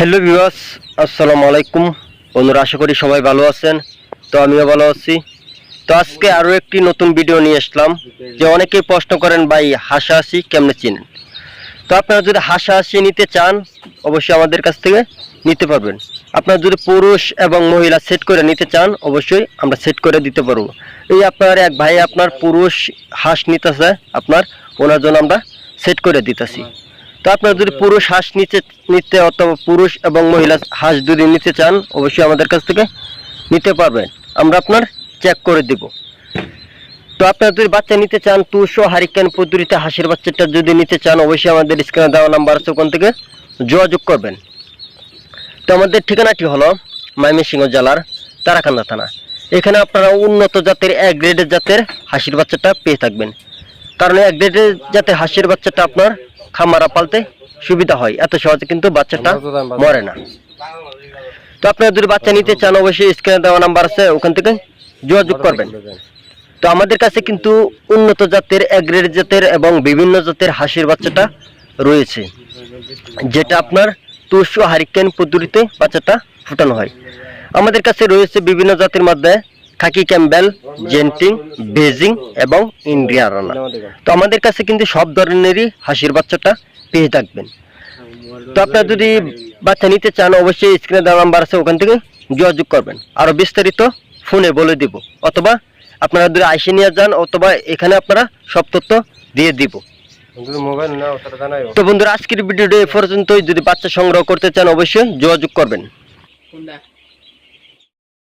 Hello viewers, আসসালামু আলাইকুম। বন্ধুরা, আশা করি সবাই ভালো আছেন। তো আমিও ভালো আছি। তো আজকে আরও একটি নতুন ভিডিও নিয়ে আসলাম। যে অনেকেই প্রশ্ন করেন, ভাই হাঁস-হাঁসি কেমনে চিনেন? তো আপনারা যদি হাঁস-হাঁসি নিতে চান, অবশ্যই আমাদের কাছ থেকে নিতে পারবেন। আপনারা যদি পুরুষ এবং মহিলা সেট করে নিতে চান, অবশ্যই আমরা সেট করে দিতে পারবো। এই আপনার এক ভাই আপনার পুরুষ হাঁস নিতেছে, ওনার জন্য আমরা সেট করে দিতেছি। তো আপনারা যদি পুরুষ হাঁস নিতে অথবা পুরুষ এবং মহিলা হাঁস যদি নিতে চান, অবশ্যই আমাদের কাছ থেকে নিতে পারবেন। আমরা আপনার চেক করে দিব। তো আপনারা যদি বাচ্চা নিতে চান, 200 হারিকেন পদ্ধতিতে হাঁসের বাচ্চাটা যদি নিতে চান, অবশ্যই আমাদের স্ক্রিনে দেওয়া নাম্বার আছে, ওখান থেকে যোগাযোগ করবেন। তো আমাদের ঠিকানাটি হলো ময়মনসিংহ জেলার তারাকান্দা থানা। এখানে আপনারা উন্নত জাতের এক গ্রেডের জাতের হাঁসের বাচ্চাটা পেয়ে থাকবেন। কারণ এক গ্রেডের জাতের হাঁসের বাচ্চাটা আপনার খামারা পালতে সুবিধা হয়, এত সহজে কিন্তু বাচ্চাটা মরে না। তো আপনারা যদি বাচ্চা নিতে চান, অবশ্যই স্ক্রিনে দেওয়া নাম্বার আছে, ওখান থেকে যোগাযোগ করবেন। তো আমাদের কাছে কিন্তু উন্নত জাতের এক গ্রেড জাতের এবং বিভিন্ন জাতের হাঁসের বাচ্চাটা রয়েছে, যেটা আপনার 200 হারিকেন পদ্ধতিতে বাচ্চাটা ফুটানো হয়। আমাদের কাছে রয়েছে বিভিন্ন জাতের মধ্যে খাকি ক্যাম্বেল, জেন্টিং, বেজিং এবং ইন্ডিয়া রানা। তো আমাদের কাছে কিন্তু সব ধরনেরই হাঁসের বাচ্চাটা পেয়ে থাকবেন। তো আপনারা যদি বাচ্চা নিতে চান, অবশ্যই স্ক্রিনে দেওয়া নাম্বার আছে, ওখান থেকে যোগাযোগ করবেন। আরও বিস্তারিত ফোনে বলে দিব, অথবা আপনারা যদি আইসে নিয়ে যান, অথবা এখানে আপনারা সব তথ্য দিয়ে দিব। তো বন্ধুরা, আজকের ভিডিওটা এ পর্যন্তই। যদি বাচ্চা সংগ্রহ করতে চান, অবশ্যই যোগাযোগ করবেন।